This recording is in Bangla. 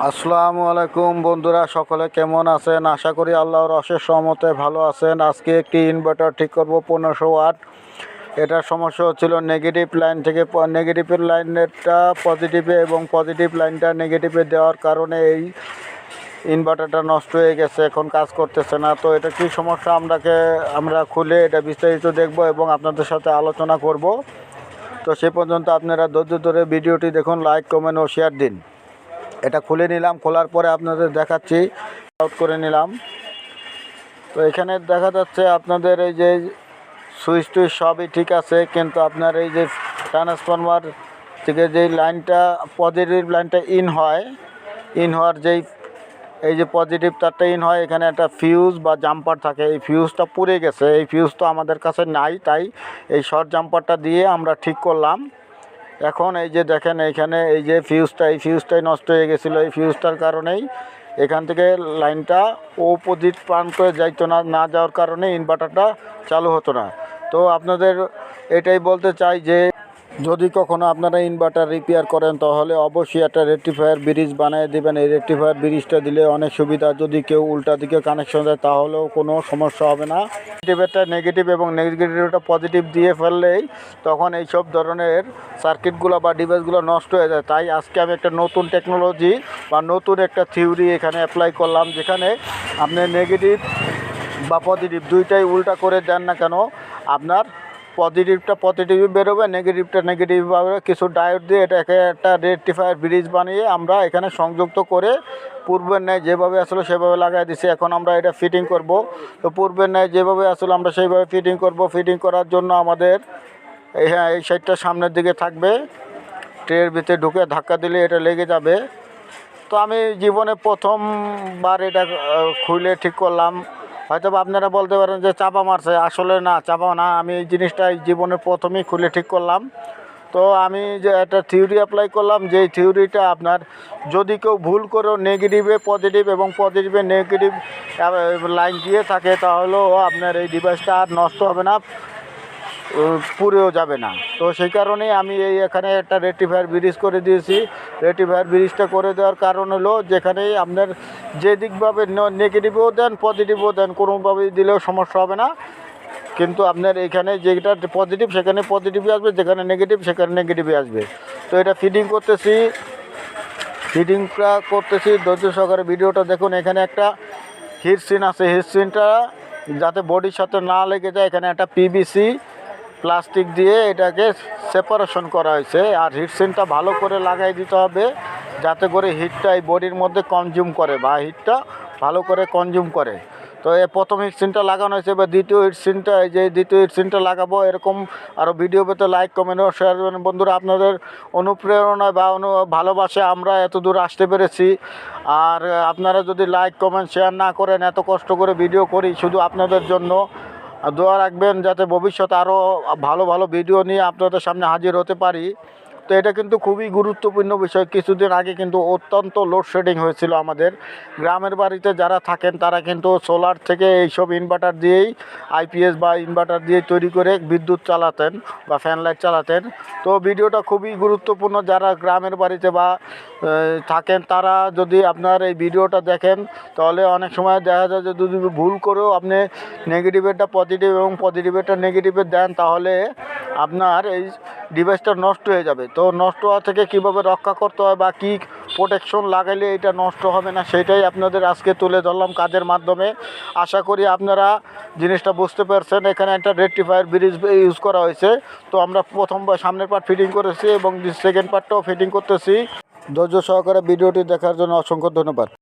আসসালামু আলাইকুম বন্ধুরা, সকলে কেমন আছেন? আশা করি আল্লাহর অশেষ রহমতে ভালো আছেন। আজকে একটি ইনভার্টার ঠিক করব 1500 ওয়াট। এটার সমস্যা হচ্ছিল নেগেটিভ লাইন থেকে নেগেটিভের লাইনটা পজিটিভে এবং পজিটিভ লাইনটা নেগেটিভে দেওয়ার কারণে এই ইনভার্টারটা নষ্ট হয়ে গেছে, এখন কাজ করতেছে না। তো এটা কি সমস্যা আমরা খুলে এটা বিস্তারিত দেখব এবং আপনাদের সাথে আলোচনা করব। তো সে পর্যন্ত আপনারা ধৈর্য ধরে ভিডিওটি দেখুন, লাইক কমেন্ট ও শেয়ার দিন। এটা খুলে নিলাম, খোলার পরে আপনাদের দেখাচ্ছি, আউট করে নিলাম। তো এখানে দেখা যাচ্ছে আপনাদের এই যে সুইচ টুইচ সবই ঠিক আছে, কিন্তু আপনার এই যে ট্রান্সফরমার থেকে যেই লাইনটা পজিটিভ লাইনটা ইন হওয়ার যেই এই যে পজিটিভ তারটা ইন হয়, এখানে একটা ফিউজ বা জাম্পার থাকে, এই ফিউজটা পুড়ে গেছে। এই ফিউজ তো আমাদের কাছে নাই, তাই এই শর্ট জাম্পারটা দিয়ে আমরা ঠিক করলাম। এখন এই যে দেখেন এইখানে এই যে এই ফিউজটাই নষ্ট হয়ে গেছিলো। এই ফিউজটার কারণেই এখান থেকে লাইনটা অপোজিট প্রান্তে যাইতো না যাওয়ার কারণে ইনভার্টারটা চালু হতো না। তো আপনাদের এটাই বলতে চাই যে যদি কখনো আপনারা ইনভার্টার রিপেয়ার করেন তাহলে অবশ্যই একটা রেকটিফায়ার ব্রিজ বানিয়ে দেবেন। এই রেকটিফায়ার ব্রিজটা দিলে অনেক সুবিধা। যদি কেউ উল্টা দিকে কানেকশন দেয় তাহলেও কোনো সমস্যা হবে না। পজিটিভটা নেগেটিভ এবং নেগেটিভটা পজিটিভ দিয়ে ফেললেই তখন এই সব ধরনের সার্কিটগুলো বা ডিভাইসগুলো নষ্ট হয়ে যায়। তাই আজকে আমি একটা নতুন টেকনোলজি বা নতুন একটা থিওরি এখানে অ্যাপ্লাই করলাম, যেখানে আপনি নেগেটিভ বা পজিটিভ দুইটাই উল্টা করে দেন না কেন, আপনার পজিটিভটা পজিটিভই বেরোবে, নেগেটিভটা নেগেটিভ পাবে। কিছু ডায়োড দিয়ে এটাকে একটা রেকটিফায়ার ব্রিজ বানিয়ে আমরা এখানে সংযুক্ত করে পূর্বের ন্যায় যেভাবে আসলে সেভাবে লাগাই দিছি। এখন আমরা এটা ফিটিং করব। তো পূর্বের ন্যায় যেভাবে আসলে আমরা সেইভাবে ফিটিং করব। ফিটিং করার জন্য আমাদের এই সাইডটা সামনের দিকে থাকবে, ট্রের ভিতরে ঢুকে ধাক্কা দিলে এটা লেগে যাবে। তো আমি জীবনে প্রথমবার এটা খুলে ঠিক করলাম। হয়তো আপনারা বলতে পারেন যে চাপা মারছে, আসলে না, চাপা না, আমি এই জিনিসটা জিবনে প্রথমেই খুলে ঠিক করলাম। তো আমি যে একটা থিওরি অ্যাপ্লাই করলাম, যেই থিওরিটা আপনার যদি কেউ ভুল করেও নেগেটিভে পজিটিভ এবং পজিটিভে নেগেটিভ লাইন দিয়ে থাকে, তাহলেও আপনার এই ডিভাইসটা আর নষ্ট হবে না, পুড়েও যাবে না। তো সেই কারণেই আমি এখানে একটা রেকটিফায়ার ব্রিজ করে দিয়েছি। রেকটিফায়ার ব্রিজটা করে দেওয়ার কারণ হলো, যেখানেই আপনার যেদিকভাবে নেগেটিভও দেন পজিটিভও দেন, কোনোভাবেই দিলেও সমস্যা হবে না। কিন্তু আপনার এখানে যেটা পজিটিভ সেখানে পজিটিভই আসবে, যেখানে নেগেটিভ সেখানে নেগেটিভই আসবে। তো এটা ফিটিংটা করতেছি ধৈর্য সহকারে ভিডিওটা দেখুন। এখানে একটা হিটসিন আছে, হিটসিনটা যাতে বডির সাথে না লেগে যায়, এখানে একটা পিভিসি প্লাস্টিক দিয়ে এটাকে সেপারেশন করা হয়েছে। আর হিটসিনটা ভালো করে লাগাই দিতে হবে, যাতে করে হিটটা এই বডির মধ্যে কনজিউম করে বা হিটটা ভালো করে কনজিউম করে। তো এই প্রথম হিটসিনটা লাগানো হয়েছে, বা দ্বিতীয় হিটসিনটা লাগাবো। এরকম আরও ভিডিও পেতে লাইক কমেন্ট ও শেয়ার করবেন। বন্ধুরা, আপনাদের অনুপ্রেরণায় বা ভালোবাসে আমরা এত দূর আসতে পেরেছি। আর আপনারা যদি লাইক কমেন্ট শেয়ার না করেন, এত কষ্ট করে ভিডিও করি শুধু আপনাদের জন্য, দোয়া রাখবেন যাতে ভবিষ্যতে আরও ভালো ভালো ভিডিও নিয়ে আপনাদের সামনে হাজির হতে পারি। তো এটা কিন্তু খুবই গুরুত্বপূর্ণ বিষয়। কিছুদিন আগে কিন্তু অত্যন্ত লোডশেডিং হয়েছিল আমাদের গ্রামের বাড়িতে যারা থাকেন, তারা কিন্তু সোলার থেকে এইসব ইনভার্টার দিয়েই আইপিএস বা ইনভার্টার দিয়ে তৈরি করে বিদ্যুৎ চালাতেন বা ফ্যান লাইট চালাতেন। তো ভিডিওটা খুবই গুরুত্বপূর্ণ। যারা গ্রামের বাড়িতে বা থাকেন, তারা যদি আপনার এই ভিডিওটা দেখেন, তাহলে অনেক সময় দেখা যায় যে যদি ভুল করেও আপনি নেগেটিভেরটা পজিটিভ এবং পজিটিভেরটা নেগেটিভে দেন, তাহলে আপনার এই ডিভাইসটা নষ্ট হয়ে যাবে। তো নষ্ট হওয়া থেকে কীভাবে রক্ষা করতে হয় বা কী প্রোটেকশন লাগাইলে এটা নষ্ট হবে না, সেটাই আপনাদের আজকে তুলে ধরলাম কাজের মাধ্যমে। আশা করি আপনারা জিনিসটা বুঝতে পারছেন। এখানে একটা রেকটিফায়ার ব্রিজ ইউজ করা হয়েছে। তো আমরা প্রথমবার সামনের পার্ট ফিটিং করেছি এবং সেকেন্ড পার্টটাও ফিটিং করতেছি। ধৈর্য সহকারে ভিডিওটি দেখার জন্য অসংখ্য ধন্যবাদ।